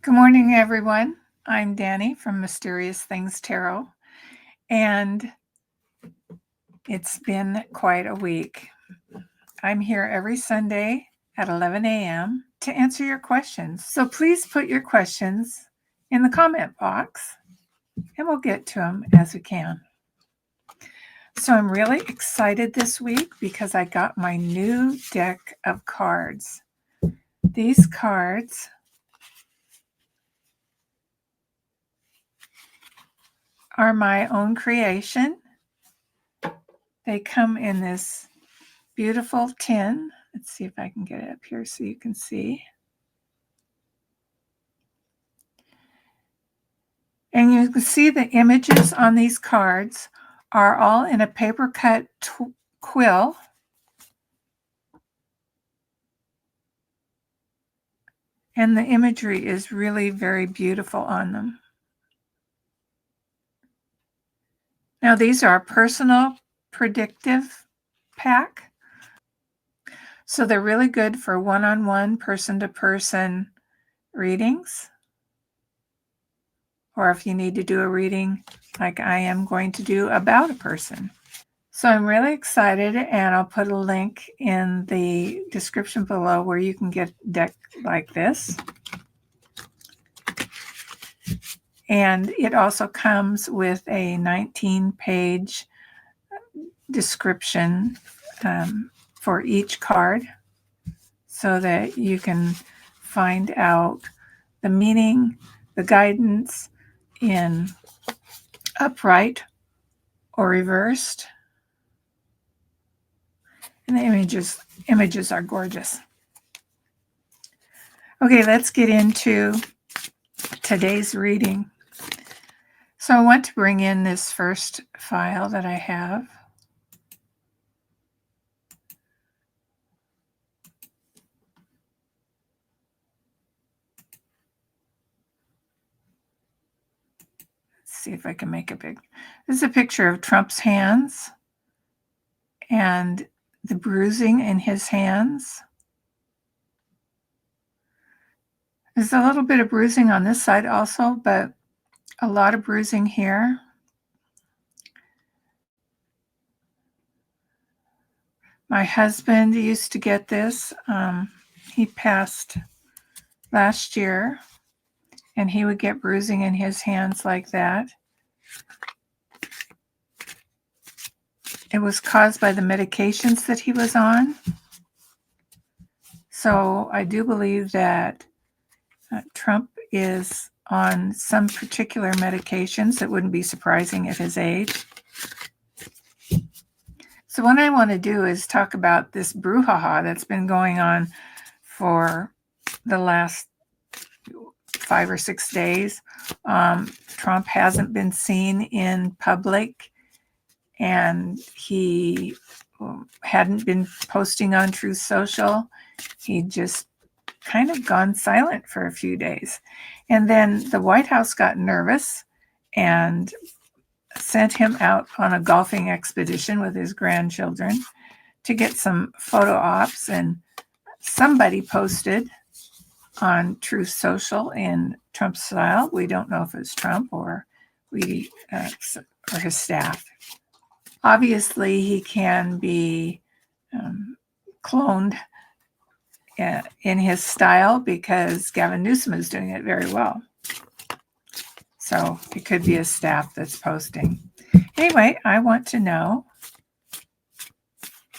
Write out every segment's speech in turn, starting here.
Good morning, everyone. I'm Danny from Mysterious Things Tarot, and it's been quite a week. I'm here every Sunday at 11 a.m. to answer your questions. So please put your questions in the comment box, and we'll get to them as we can. So I'm really excited this week because I got my new deck of cards. These cards are my own creation. They come in this beautiful tin. Let's see if I can get it up here so you can see. And you can see the images on these cards are all in a paper cut quill. And the imagery is really very beautiful on them. Now these are a personal predictive pack. So they're really good for one-on-one, person-to-person readings. Or if you need to do a reading like I am going to do about a person. So I'm really excited, and I'll put a link in the description below where you can get a deck like this. And it also comes with a 19-page description for each card so that you can find out the meaning, the guidance in upright or reversed. And the images are gorgeous. Okay, let's get into today's reading. So I want to bring in this first file that I have. Let's see if I can make it big. This is a picture of Trump's hands and the bruising in his hands. There's a little bit of bruising on this side also, but a lot of bruising here. My husband used to get this. He passed last year, and he would get bruising in his hands like that. It was caused by the medications that he was on. So I do believe that Trump is on some particular medications. That wouldn't be surprising at his age. So what I want to do is talk about this brouhaha that's been going on for the last 5 or 6 days. Trump hasn't been seen in public, and he hadn't been posting on Truth Social. He just kind of gone silent for a few days. And then the White House got nervous and sent him out on a golfing expedition with his grandchildren to get some photo ops. And somebody posted on Truth Social in Trump style. We don't know if it's Trump or his staff. Obviously, he can be cloned in his style because Gavin Newsom is doing it very well. So it could be a staff that's posting. Anyway, I want to know,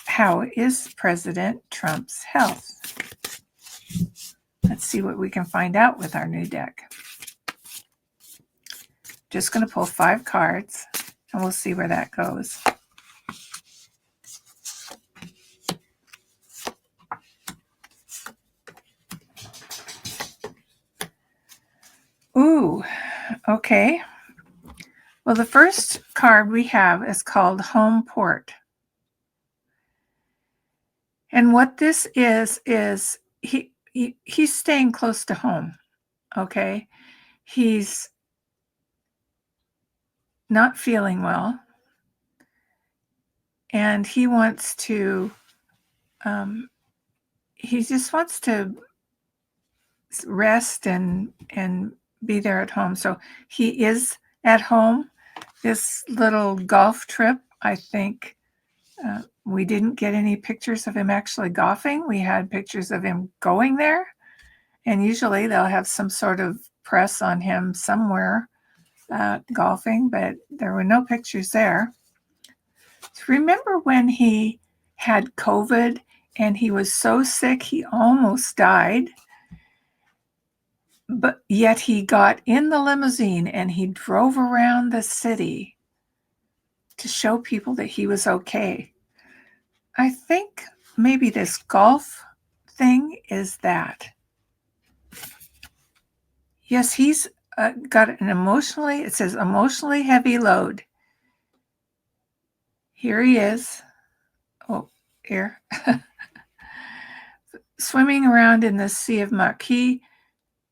how is President Trump's health? Let's see what we can find out with our new deck. Just going to pull 5 cards, and we'll see where that goes. Ooh, okay. Well, the first card we have is called Home Port. And what this is he's staying close to home, okay? He's not feeling well, and he wants to, he just wants to rest and be there at home. So he is at home. This little golf trip, I think, we didn't get any pictures of him actually golfing. We had pictures of him going there, and usually they'll have some sort of press on him somewhere golfing, but there were no pictures there. So remember when he had COVID and he was so sick he almost died? But yet he got in the limousine and he drove around the city to show people that he was okay. I think maybe this golf thing is that. Yes, he's got an it says emotionally heavy load. Here he is. Oh, here. Swimming around in the sea of muck. He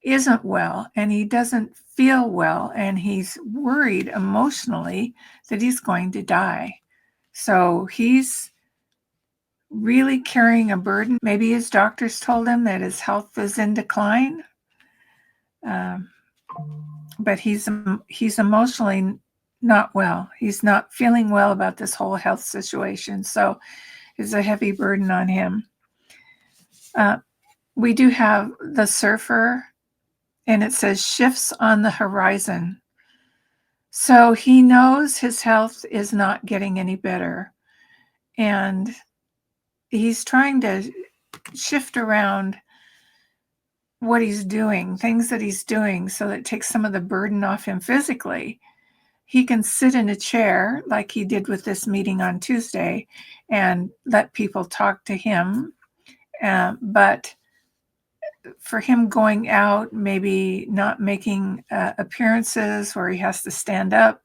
isn't well and he doesn't feel well and he's worried emotionally that he's going to die. So he's really carrying a burden. Maybe his doctors told him that his health is in decline, but he's emotionally not well. He's not feeling well about this whole health situation, so it's a heavy burden on him. We do have the surfer, and it says shifts on the horizon. So he knows his health is not getting any better, and he's trying to shift around what he's doing, things that he's doing, so that it takes some of the burden off him physically. He can sit in a chair like he did with this meeting on Tuesday and let people talk to him. But for him going out, maybe not making appearances where he has to stand up,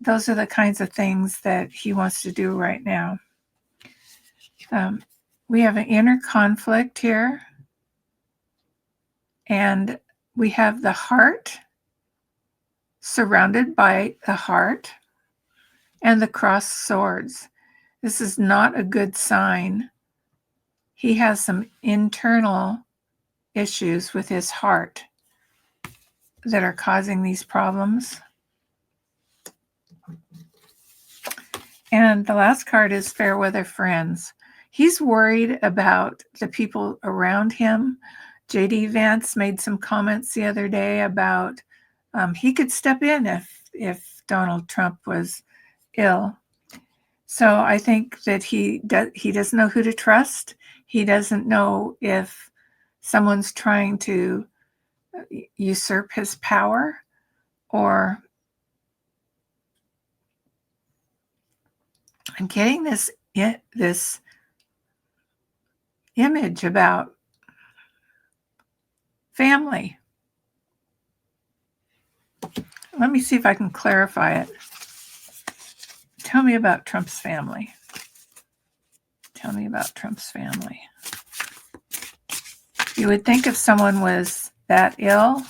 those are the kinds of things that he wants to do right now. We have an inner conflict here. And we have the heart, surrounded by the heart, and the crossed swords. This is not a good sign. He has some internal issues with his heart that are causing these problems. And the last card is fair weather friends. He's worried about the people around him. JD Vance made some comments the other day about he could step in if Donald Trump was ill. So I think that he doesn't know who to trust. He doesn't know if someone's trying to usurp his power, or I'm getting this image about family. Let me see if I can clarify it. Tell me about Trump's family. Tell me about Trump's family. You would think if someone was that ill,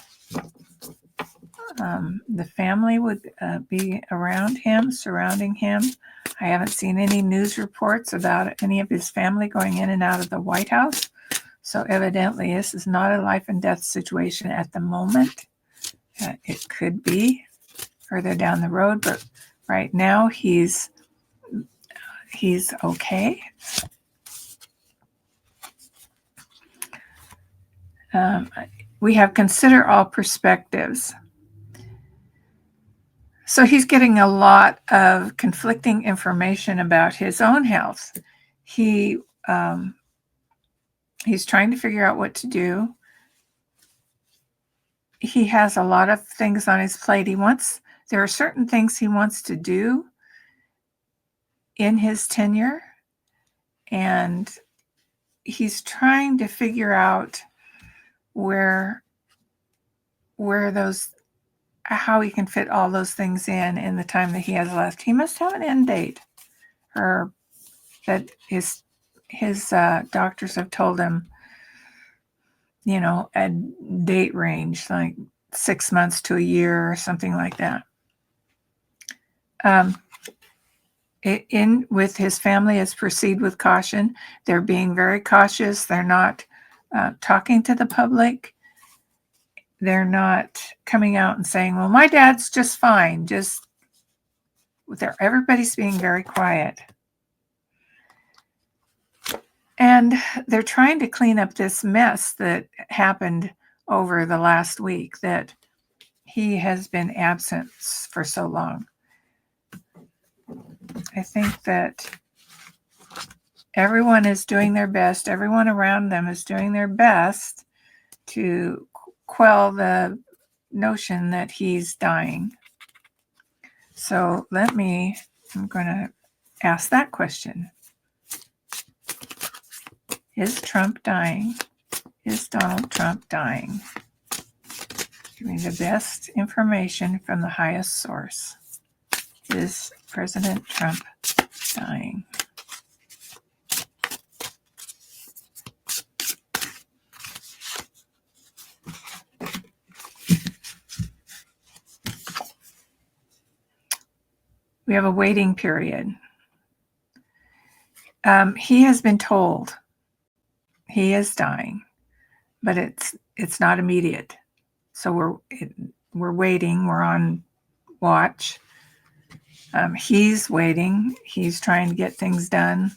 the family would be around him, surrounding him. I haven't seen any news reports about any of his family going in and out of the White House. So evidently, this is not a life and death situation at the moment. It could be further down the road, but right now he's okay. We have consider all perspectives. So he's getting a lot of conflicting information about his own health. He's trying to figure out what to do. He has a lot of things on his plate. There are certain things he wants to do in his tenure, and he's trying to figure out how he can fit all those things in the time that he has left. He must have an end date, or that his doctors have told him, a date range, like 6 months to a year or something like that. With his family is proceed with caution. They're being very cautious. They're not talking to the public. They're not coming out and saying, well, my dad's just fine. Everybody's being very quiet. And they're trying to clean up this mess that happened over the last week, that he has been absent for so long. I think that everyone is doing their best. Everyone around them is doing their best to quell the notion that he's dying. So I'm going to ask that question. Is Trump dying? Is Donald Trump dying? Give me the best information from the highest source. Is President Trump dying? We have a waiting period. He has been told he is dying, but it's not immediate. So we're waiting. We're on watch. He's waiting. He's trying to get things done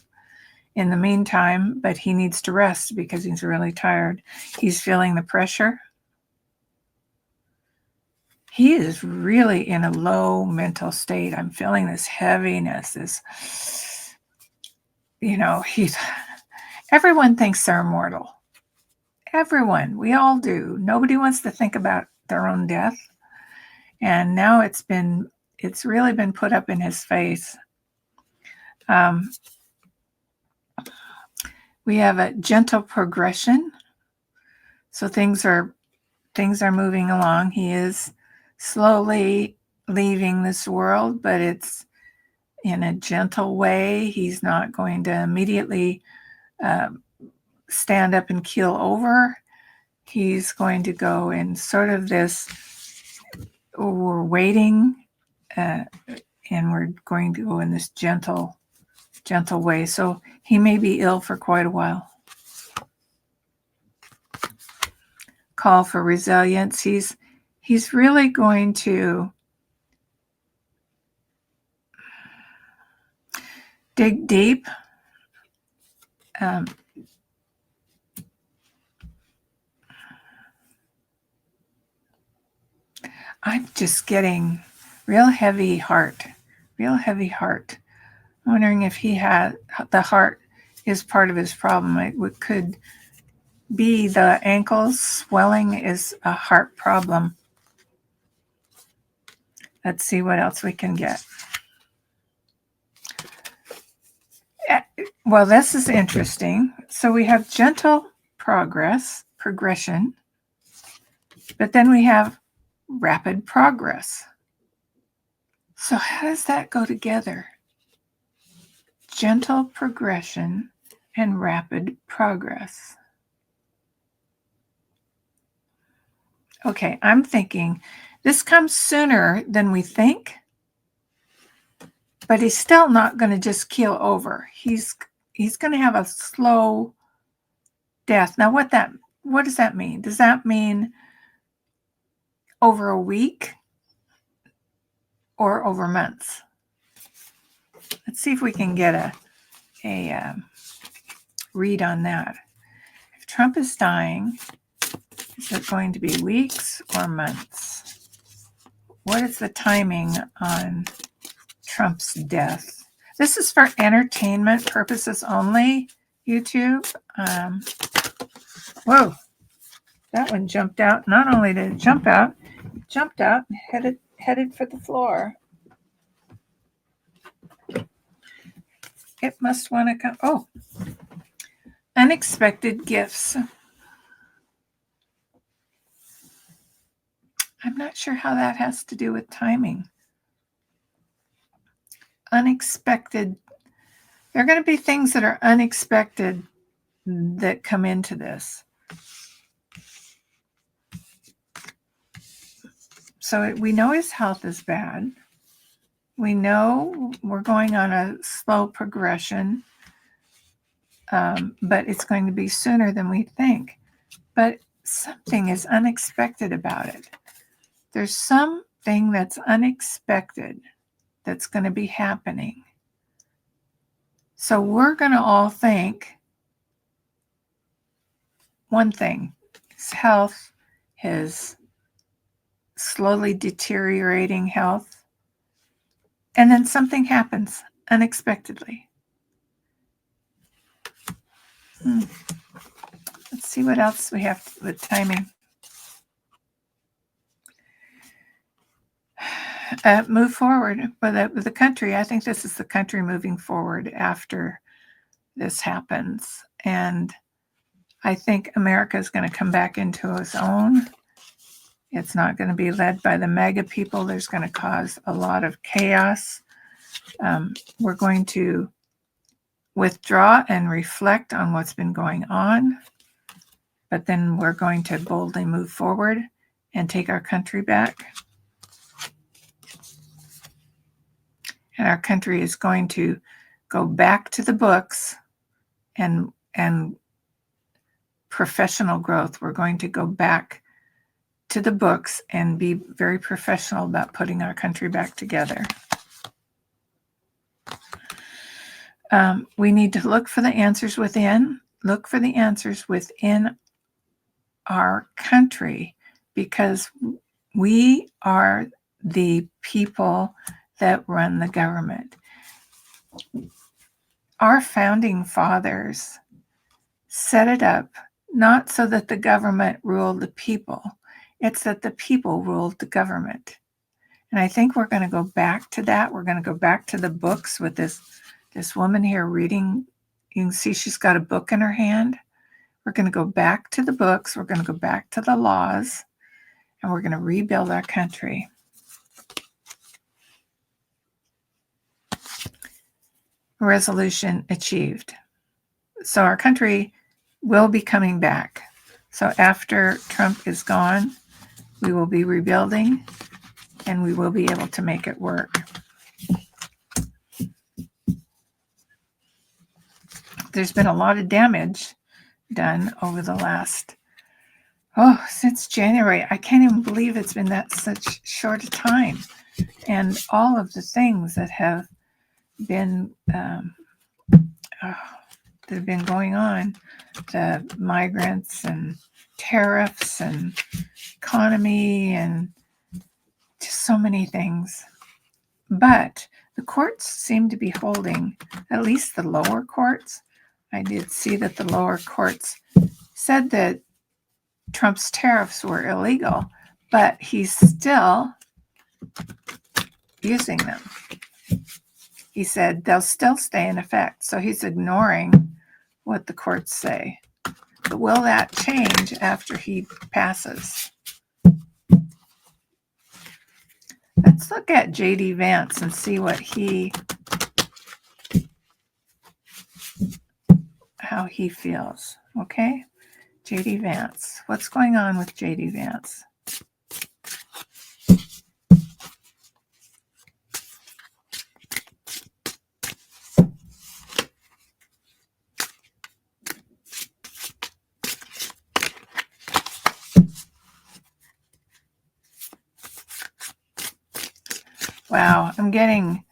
in the meantime, but he needs to rest because he's really tired. He's feeling the pressure. He is really in a low mental state. I'm feeling this heaviness, everyone thinks they're immortal. Everyone, we all do. Nobody wants to think about their own death. And now it's really been put up in his face. We have a gentle progression. So things are moving along. He is slowly leaving this world, but it's in a gentle way. He's not going to immediately stand up and keel over. He's going to go in sort of this, we're waiting, and we're going to go in this gentle way. So he may be ill for quite a while. Call for resilience. He's really going to dig deep. I'm just getting real heavy heart. I'm wondering if he had the heart is part of his problem. It could be the ankles swelling is a heart problem. Let's see what else we can get. Well, this is interesting. So we have gentle progression, but then we have rapid progress. So how does that go together? Gentle progression and rapid progress. Okay, I'm thinking this comes sooner than we think, but he's still not going to just keel over. He's going to have a slow death. Now, what does that mean? Does that mean over a week or over months? Let's see if we can get a read on that. If Trump is dying, is it going to be weeks or months? What is the timing on Trump's death? This is for entertainment purposes only, YouTube. Whoa, that one jumped out. Not only did it jump out, it jumped out and headed for the floor. It must want to come. Oh, unexpected gifts. I'm not sure how that has to do with timing. Unexpected. There are going to be things that are unexpected that come into this. So we know his health is bad. We know we're going on a slow progression, but it's going to be sooner than we think. but something is unexpected about it. There's something that's unexpected that's going to be happening. So we're going to all think one thing: his health, his slowly deteriorating health, and then something happens unexpectedly. Let's see what else we have with timing. Move forward with the country. I think this is the country moving forward after this happens. And I think America is going to come back into its own. It's not going to be led by the MAGA people. There's going to cause a lot of chaos. We're going to withdraw and reflect on what's been going on, but then we're going to boldly move forward and take our country back. And our country is going to go back to the books and professional growth. We're going to go back to the books and be very professional about putting our country back together. We need to look for the answers within. Look for the answers within our country, because we are the people that run the government. Our founding fathers set it up not so that the government ruled the people. It's that the people ruled the government. And I think we're going to go back to that. We're going to go back to the books with this woman here reading. You can see she's got a book in her hand. We're going to go back to the books. We're going to go back to the laws, and we're going to rebuild our country. Resolution achieved. So our country will be coming back. So after Trump is gone, we will be rebuilding, and we will be able to make it work. There's been a lot of damage done over the last, since January. I can't even believe it's been such short a time. And all of the things that have been going on, the migrants and tariffs and economy and just so many things. But the courts seem to be holding, at least the lower courts. I did see that the lower courts said that Trump's tariffs were illegal, but he's still using them. He said they'll still stay in effect. So he's ignoring what the courts say. But will that change after he passes? Let's look at J.D. Vance and see how he feels. Okay? J.D. Vance. What's going on with J.D. Vance? Wow, I'm getting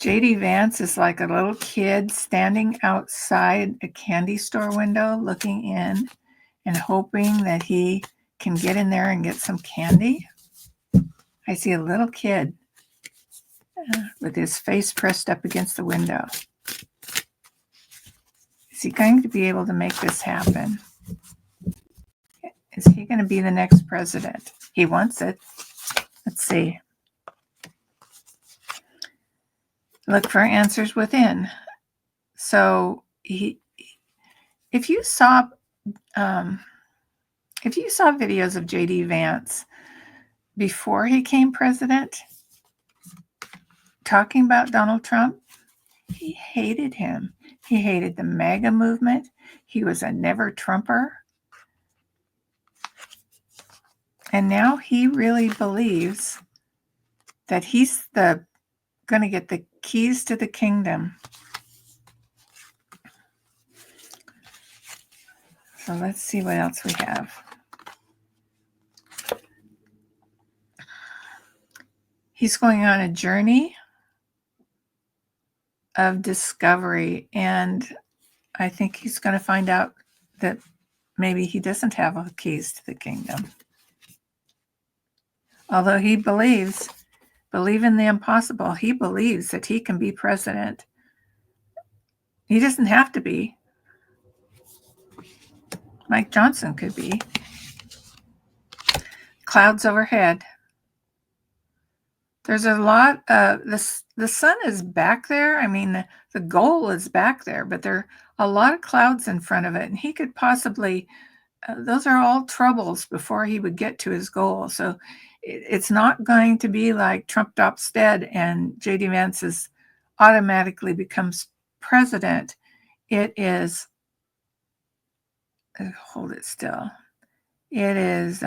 J.D. Vance is like a little kid standing outside a candy store window looking in and hoping that he can get in there and get some candy. I see a little kid with his face pressed up against the window. Is he going to be able to make this happen? Is he going to be the next president? He wants it. Let's see. Look for answers within. So if you saw videos of J.D. Vance before he became president, talking about Donald Trump, he hated him. He hated the MAGA movement. He was a never Trumper. And now he really believes that he's going to get the keys to the kingdom. So let's see what else we have. He's going on a journey of discovery, and I think he's going to find out that maybe he doesn't have the keys to the kingdom. Although he believe in the impossible, he believes that he can be president. He doesn't have to be. Mike Johnson could be. Clouds overhead. There's a lot of the sun is back there. I mean, the goal is back there, but there are a lot of clouds in front of it, and he could possibly those are all troubles before he would get to his goal. So it's not going to be like Trump drops dead and J.D. Vance automatically becomes president. It is, hold it still. It is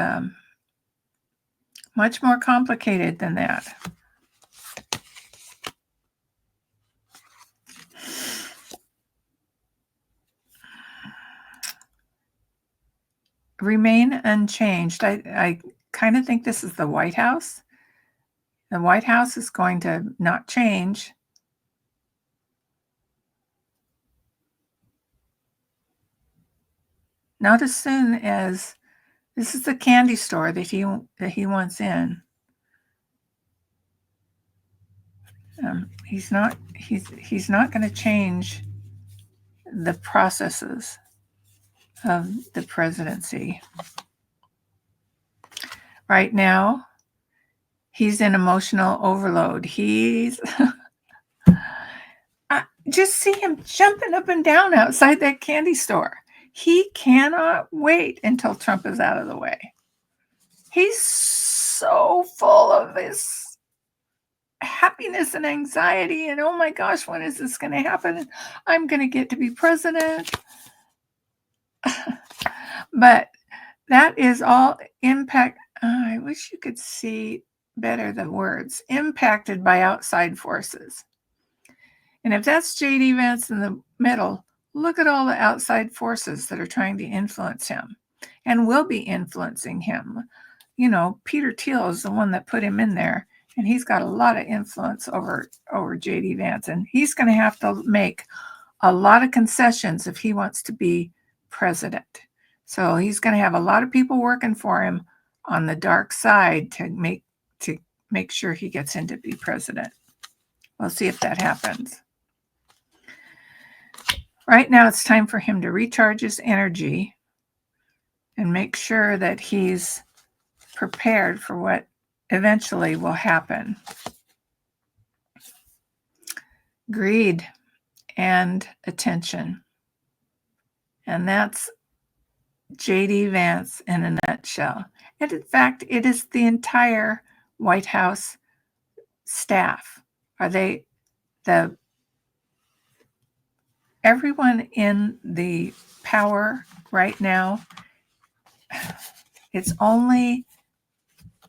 much more complicated than that. Remain unchanged. I kind of think this is the White House. The White House is going to not change. Not as soon as this is the candy store that he wants in. He's not going to change the processes of the presidency. Right now, he's in emotional overload. He's just see him jumping up and down outside that candy store. He cannot wait until Trump is out of the way. He's so full of his happiness and anxiety and, oh my gosh, when is this going to happen? I'm going to get to be president. But that is all impact. I wish you could see better the words. Impacted by outside forces. And if that's J.D. Vance in the middle, look at all the outside forces that are trying to influence him and will be influencing him. You know, Peter Thiel is the one that put him in there, and he's got a lot of influence over J.D. Vance, and he's going to have to make a lot of concessions if he wants to be president. So he's going to have a lot of people working for him on the dark side to make sure he gets in to be president. We'll see if that happens. Right now, it's time for him to recharge his energy and make sure that he's prepared for what eventually will happen. Greed and attention. And that's J.D. Vance in a nutshell. And in fact, it is the entire White House staff. Everyone in the power right now, it's only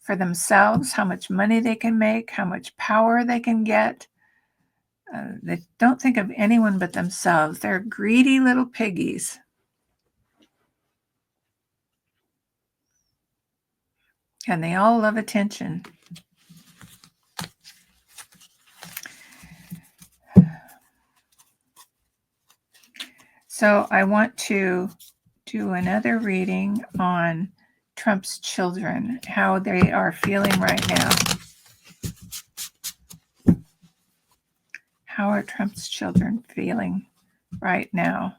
for themselves, how much money they can make, how much power they can get. They don't think of anyone but themselves. They're greedy little piggies. And they all love attention. So I want to do another reading on Trump's children, how they are feeling right now. How are Trump's children feeling right now?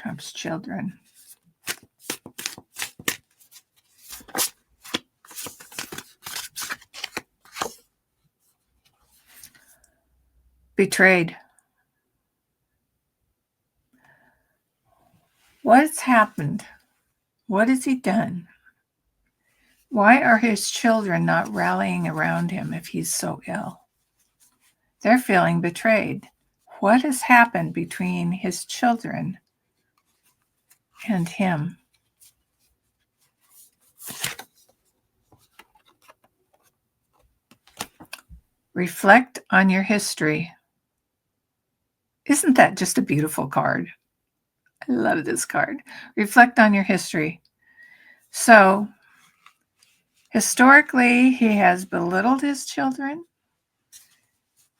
Trump's children. Betrayed. What's happened? What has he done? Why are his children not rallying around him if he's so ill? They're feeling betrayed. what has happened between his children and him. Reflect on your history. Isn't that just a beautiful card? I love this card. Reflect on your history. So, historically, he has belittled his children.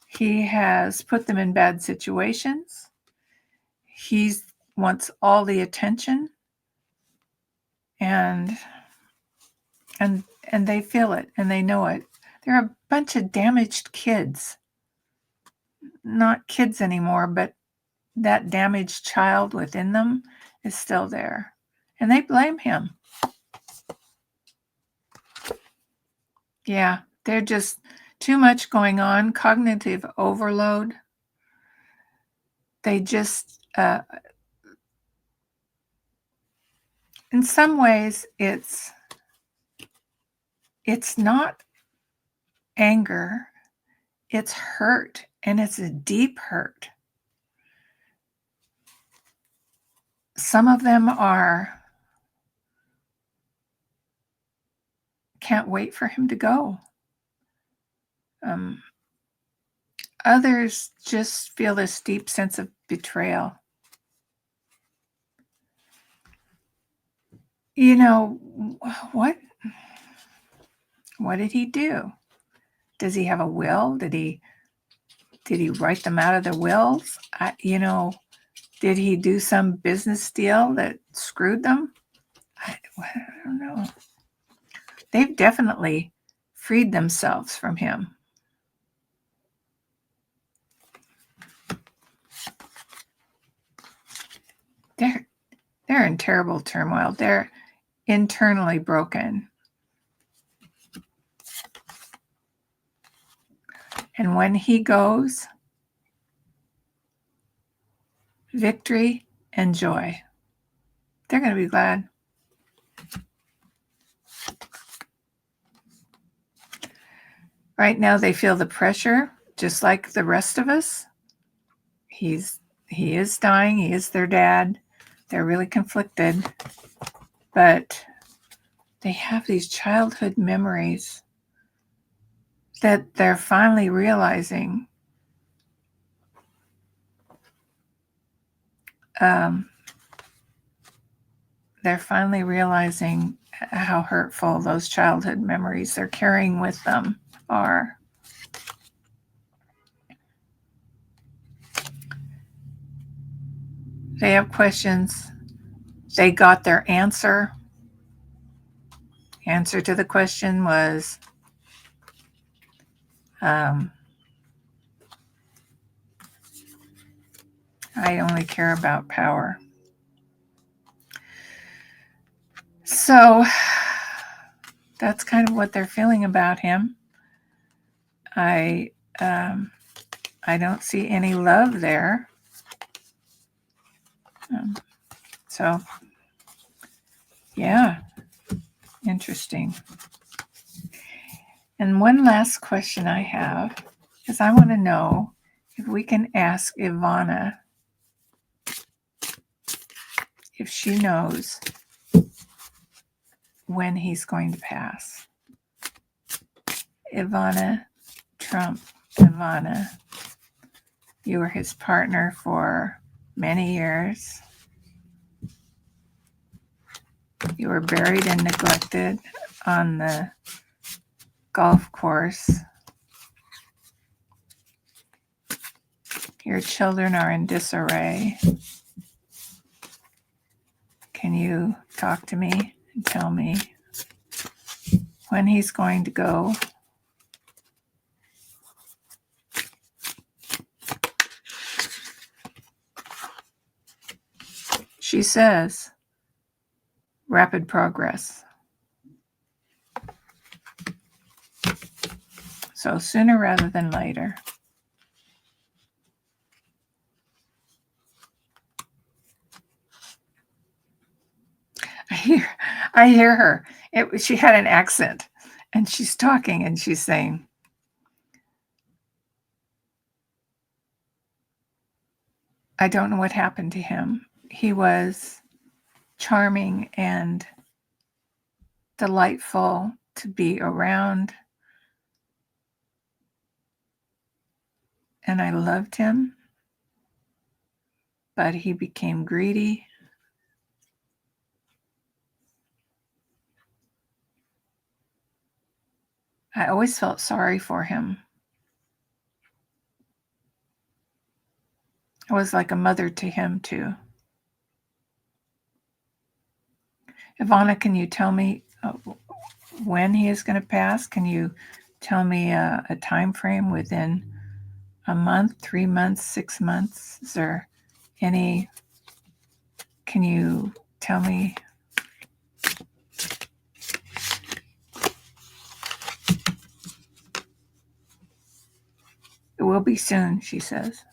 He has put them in bad situations. He wants all the attention, and they feel it and they know it. They're a bunch of damaged kids. Not kids anymore, but that damaged child within them is still there. And they blame him. Yeah, they're just too much going on, cognitive overload. They just, in some ways, it's not anger, it's hurt, and it's a deep hurt. Some of them can't wait for him to go. Others just feel this deep sense of betrayal. You know, what did he do? Does he have a will? Did he write them out of their wills? Did he do some business deal that screwed them? I don't know. They've definitely freed themselves from him. They're in terrible turmoil. They're internally broken. And when he goes, victory and joy. They're going to be glad. Right now, they feel the pressure, just like the rest of us. He is dying. He is their dad. They're really conflicted. But they have these childhood memories that they're finally realizing how hurtful those childhood memories they're carrying with them are. They have questions. They got their answer. Answer to the question was, I only care about power. So that's kind of what they're feeling about him. I don't see any love there. So, yeah, interesting. And one last question I have is I want to know if we can ask Ivana if she knows when he's going to pass. Ivana Trump. Ivana, you were his partner for many years. You were buried and neglected on the golf course. Your children are in disarray. Can you talk to me and tell me when he's going to go? She says, rapid progress. So sooner rather than later. I hear her. She had an accent, and she's talking, and she's saying, I don't know what happened to him. He was charming and delightful to be around, and I loved him, but he became greedy. I always felt sorry for him. I was like a mother to him, too. Ivana, can you tell me when he is going to pass? Can you tell me a time frame within a month, 3 months, 6 months? Is there any? Can you tell me? It will be soon, she says.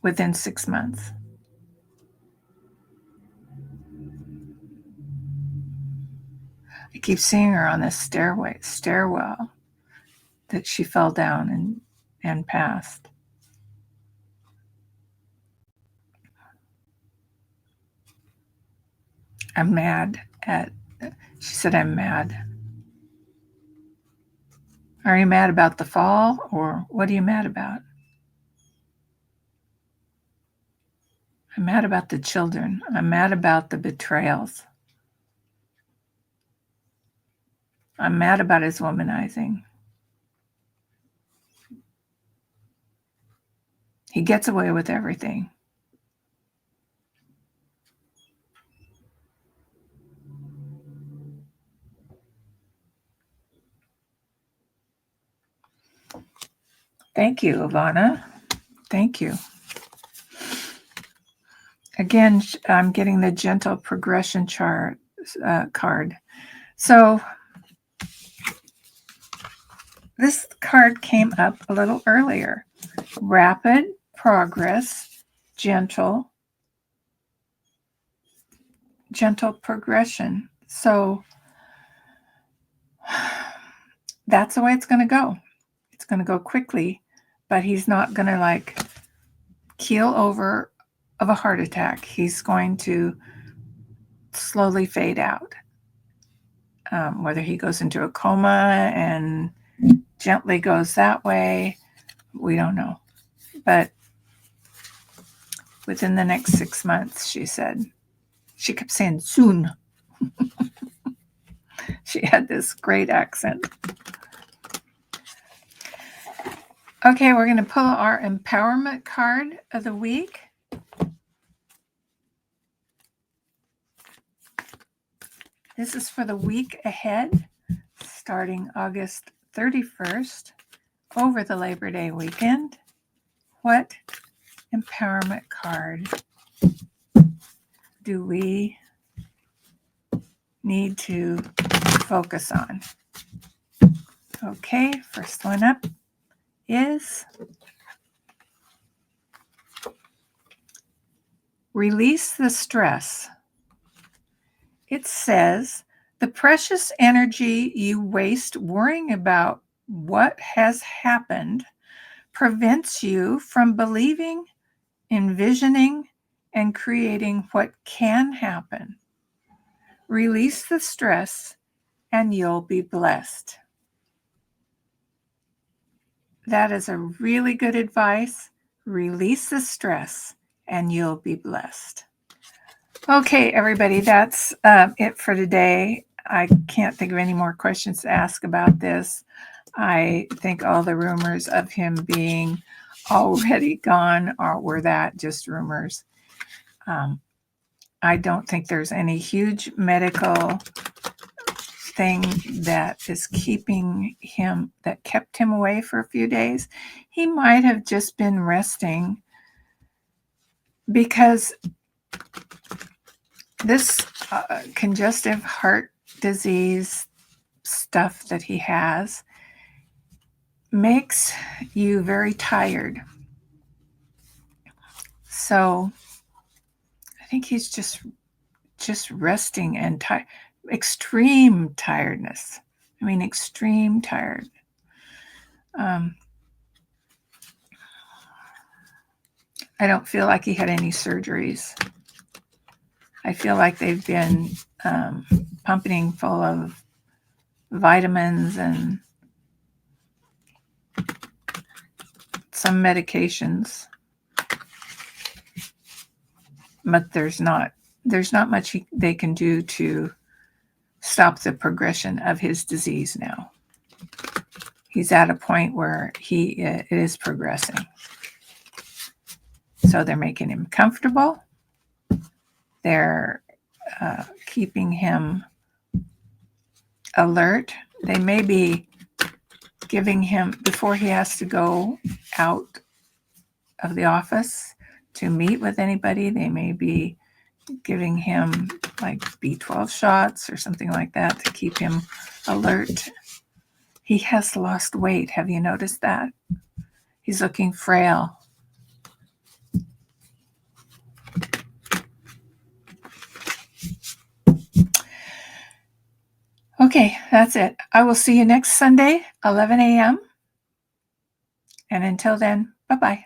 Within 6 months. I keep seeing her on this stairwell that she fell down and passed. I'm mad at, she said, I'm mad. Are you mad about the fall, or what are you mad about? I'm mad about the children. I'm mad about the betrayals. I'm mad about his womanizing. He gets away with everything. Thank you, Ivana. Thank you. Again, I'm getting the gentle progression chart card. So this card came up a little earlier. Rapid progress, gentle progression. So that's the way it's going to go. It's going to go quickly, but he's not going to like keel over of a heart attack. He's going to slowly fade out. Whether he goes into a coma and gently goes that way, we don't know. But within the next 6 months, she said. She kept saying soon. She had this great accent. Okay, we're going to pull our empowerment card of the week. This is for the week ahead, starting August 31st, over the Labor Day weekend. What empowerment card do we need to focus on? Okay, first one up is release the stress. It says, the precious energy you waste worrying about what has happened prevents you from believing, envisioning, and creating what can happen. Release the stress and you'll be blessed. That is a really good advice. Release the stress and you'll be blessed. Okay, everybody, that's it for today. I can't think of any more questions to ask about this. I think all the rumors of him being already gone were that just rumors. I don't think there's any huge medical thing that is keeping him, that kept him away for a few days. He might have just been resting because this congestive heart disease stuff that he has makes you very tired. So I think he's just resting and extreme tiredness. I mean, extreme tired. I don't feel like he had any surgeries. I feel like they've been pumping him full of vitamins and some medications, but there's not much they can do to stop the progression of his disease now. He's at a point where it is progressing. So they're making him comfortable. They're keeping him alert. They may be giving him, before he has to go out of the office to meet with anybody, they may be giving him like B12 shots or something like that to keep him alert. He has lost weight. Have you noticed that? He's looking frail. Okay, that's it. I will see you next Sunday, 11 a.m. And until then, bye-bye.